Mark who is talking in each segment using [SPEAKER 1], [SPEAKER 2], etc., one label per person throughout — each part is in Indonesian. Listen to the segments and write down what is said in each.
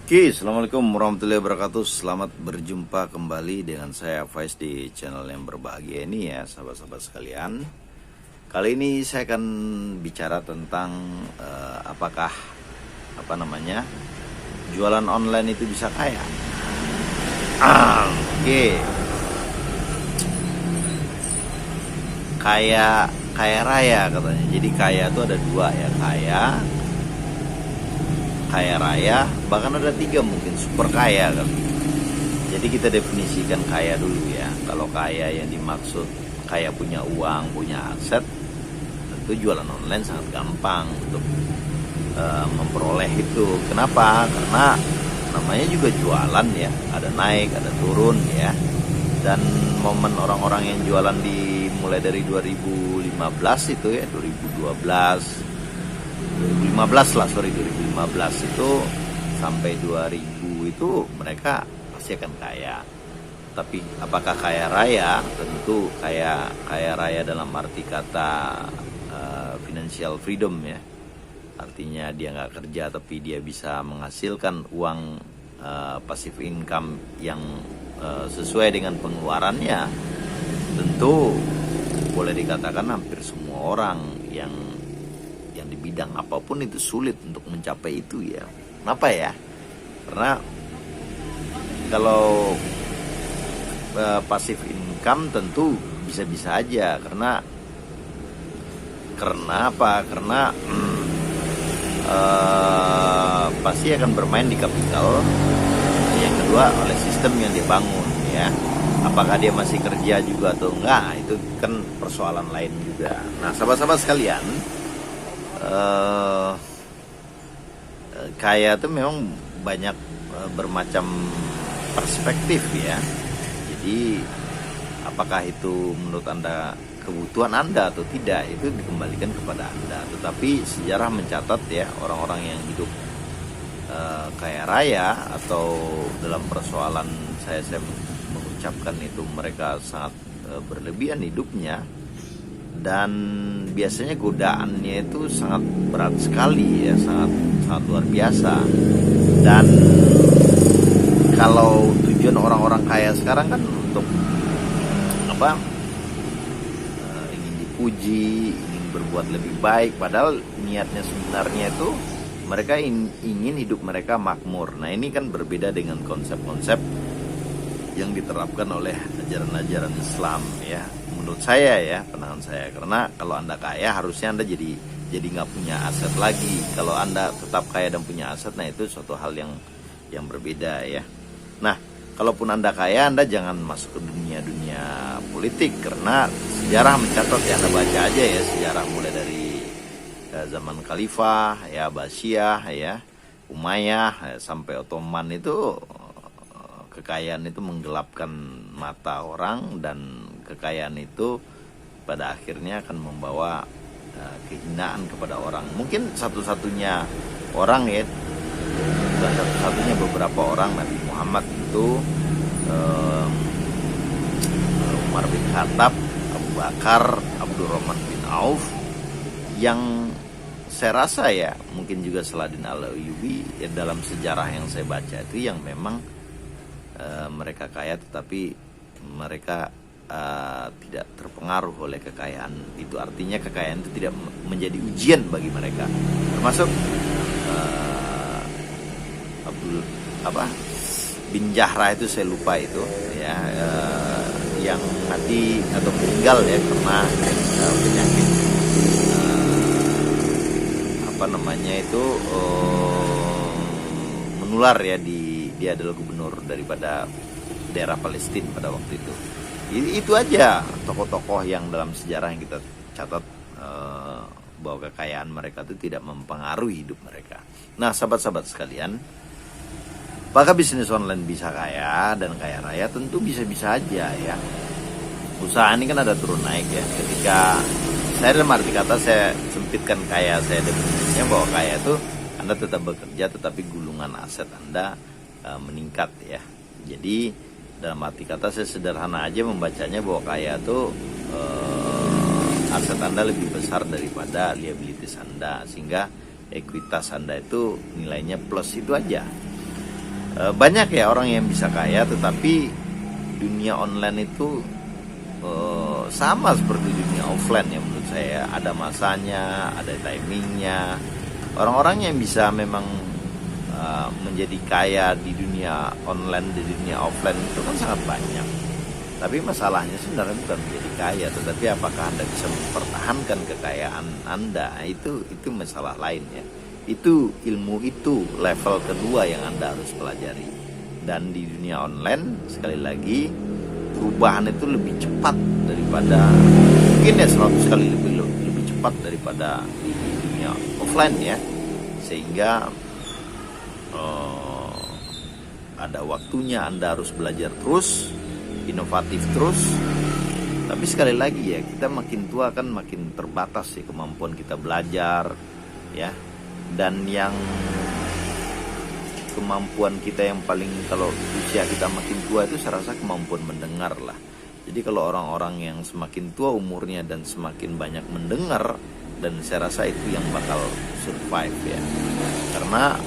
[SPEAKER 1] Oke, assalamualaikum warahmatullahi wabarakatuh. Selamat berjumpa kembali dengan saya Faiz di channel yang berbahagia ini ya, sahabat-sahabat sekalian. Kali ini saya akan bicara tentang apakah jualan online itu bisa kaya. Oke, kaya raya katanya. Jadi kaya itu ada dua ya, kaya raya, bahkan ada tiga mungkin, super kaya kan. Jadi kita definisikan kaya dulu ya. Kalau kaya yang dimaksud kaya punya uang, punya aset, tentu jualan online sangat gampang untuk memperoleh itu. Kenapa? Karena namanya juga jualan ya, ada naik, ada turun ya. Dan momen orang-orang yang jualan mulai dari 2015 itu ya, 2015 itu sampai 2000 itu mereka pasti akan kaya. Tapi apakah kaya raya? Tentu kaya raya dalam arti kata financial freedom ya. Artinya dia nggak kerja tapi dia bisa menghasilkan uang passive income yang sesuai dengan pengeluarannya. Tentu boleh dikatakan hampir semua orang yang di bidang apapun itu sulit untuk mencapai itu ya. Kenapa ya? Karena kalau passive income tentu bisa-bisa aja karena apa? Karena pasti akan bermain di kapital. Yang kedua oleh sistem yang dibangun ya. Apakah dia masih kerja juga atau enggak, itu kan persoalan lain juga. Nah, sahabat-sahabat sekalian, kaya itu memang banyak bermacam perspektif ya. Jadi apakah itu menurut Anda kebutuhan Anda atau tidak, itu dikembalikan kepada Anda. Tetapi sejarah mencatat ya, orang-orang yang hidup kaya raya atau dalam persoalan saya mengucapkan itu mereka sangat berlebihan hidupnya. Dan biasanya godaannya itu sangat berat sekali ya, sangat luar biasa. Dan kalau tujuan orang-orang kaya sekarang kan untuk ingin dipuji, ingin berbuat lebih baik, padahal niatnya sebenarnya itu mereka ingin hidup mereka makmur. Nah, ini kan berbeda dengan konsep-konsep yang diterapkan oleh ajaran-ajaran Islam ya. Menurut saya ya, pandangan saya, karena kalau Anda kaya harusnya Anda jadi nggak punya aset lagi. Kalau Anda tetap kaya dan punya aset, nah itu suatu hal yang berbeda ya. Nah, kalaupun Anda kaya, Anda jangan masuk ke dunia politik, karena sejarah mencatat ya, Anda baca aja ya sejarah mulai dari zaman Khalifah ya, Abbasiyah ya, Umayyah ya, sampai Ottoman itu kekayaan itu menggelapkan mata orang, dan kekayaan itu pada akhirnya akan membawa kehinaan kepada orang. Mungkin satu-satunya orang ya, bukan satu-satunya, beberapa orang Nabi Muhammad itu Umar bin Khattab, Abu Bakar, Abdurrahman bin Auf, yang saya rasa ya mungkin juga Saladin Al-Ayyubi ya, dalam sejarah yang saya baca itu yang memang mereka kaya tetapi mereka tidak terpengaruh oleh kekayaan itu. Artinya kekayaan itu tidak menjadi ujian bagi mereka. Termasuk bin Jahra itu, saya lupa itu ya, yang mati atau meninggal ya karena penyakit menular ya. Dia adalah gubernur daripada daerah Palestina pada waktu itu. Itu aja tokoh-tokoh yang dalam sejarah yang kita catat bahwa kekayaan mereka itu tidak mempengaruhi hidup mereka. Nah, sahabat-sahabat sekalian, apakah bisnis online bisa kaya dan kaya raya? Tentu bisa-bisa aja ya. Usaha ini kan ada turun naik ya. Ketika saya, dalam arti kata saya sempitkan kaya, saya definisinya bahwa kaya itu Anda tetap bekerja tetapi gulungan aset Anda meningkat ya. Jadi dalam arti kata saya sederhana aja membacanya bahwa kaya itu aset Anda lebih besar daripada liabilities Anda, sehingga ekuitas Anda itu nilainya plus, itu aja. Banyak ya orang yang bisa kaya, tetapi dunia online itu sama seperti dunia offline ya menurut saya. Ada masanya, ada timingnya. Orang-orang yang bisa memang menjadi kaya di dunia online, di dunia offline itu kan sangat banyak. Tapi masalahnya sebenarnya bukan menjadi kaya, tetapi apakah Anda bisa mempertahankan kekayaan Anda, itu masalah lain ya. Itu ilmu, itu level kedua yang Anda harus pelajari. Dan di dunia online sekali lagi perubahan itu lebih cepat daripada, mungkin ya 100 kali lebih cepat daripada di dunia offline ya. Sehingga ada waktunya Anda harus belajar terus, inovatif terus. Tapi sekali lagi ya, kita makin tua kan makin terbatas ya kemampuan kita belajar ya. Dan yang kemampuan kita yang paling, kalau usia kita makin tua itu saya rasa kemampuan mendengar lah. Jadi kalau orang-orang yang semakin tua umurnya dan semakin banyak mendengar, dan saya rasa itu yang bakal survive ya. Karena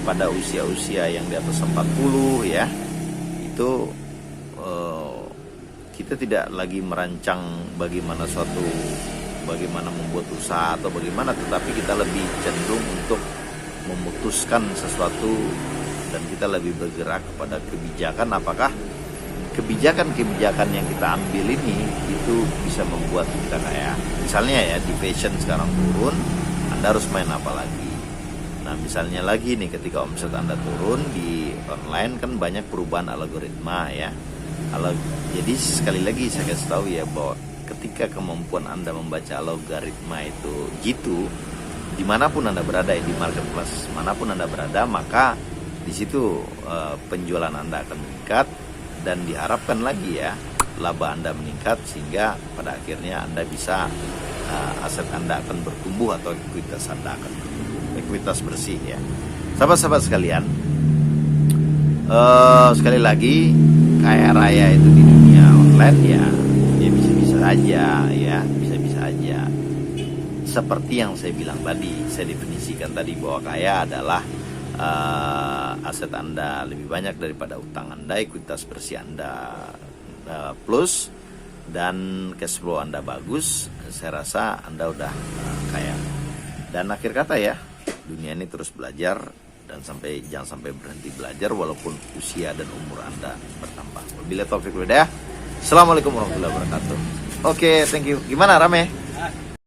[SPEAKER 1] pada usia-usia yang di atas 40 ya, itu kita tidak lagi merancang bagaimana membuat usaha atau bagaimana, tetapi kita lebih cenderung untuk memutuskan sesuatu, dan kita lebih bergerak kepada kebijakan. Apakah kebijakan yang kita ambil ini itu bisa membuat kita kaya. Misalnya ya, di fashion sekarang turun, Anda harus main apa lagi? Nah misalnya lagi nih, ketika omset Anda turun di online kan banyak perubahan algoritma ya. Jadi sekali lagi saya kasih tahu ya, bahwa ketika kemampuan Anda membaca algoritma itu gitu, dimanapun Anda berada, di marketplace manapun Anda berada, maka di situ penjualan Anda akan meningkat, dan diharapkan lagi ya laba Anda meningkat, sehingga pada akhirnya Anda bisa aset Anda akan bertumbuh, atau ekuitas Anda akan bertumbuh, ekuitas bersih ya. Sahabat-sahabat sekalian, sekali lagi, kaya raya itu di dunia online ya bisa-bisa aja ya, bisa-bisa aja. Seperti yang saya bilang tadi, saya definisikan tadi bahwa kaya adalah aset Anda lebih banyak daripada utang Anda, ekuitas bersih Anda plus, dan cash flow Anda bagus. Saya rasa Anda udah kaya. Dan akhir kata ya, dunia ini terus belajar, dan jangan sampai berhenti belajar walaupun usia dan umur Anda bertambah. Wabillahi taufiq wal hidayah. Assalamualaikum warahmatullahi wabarakatuh. Oke, thank you. Gimana rame?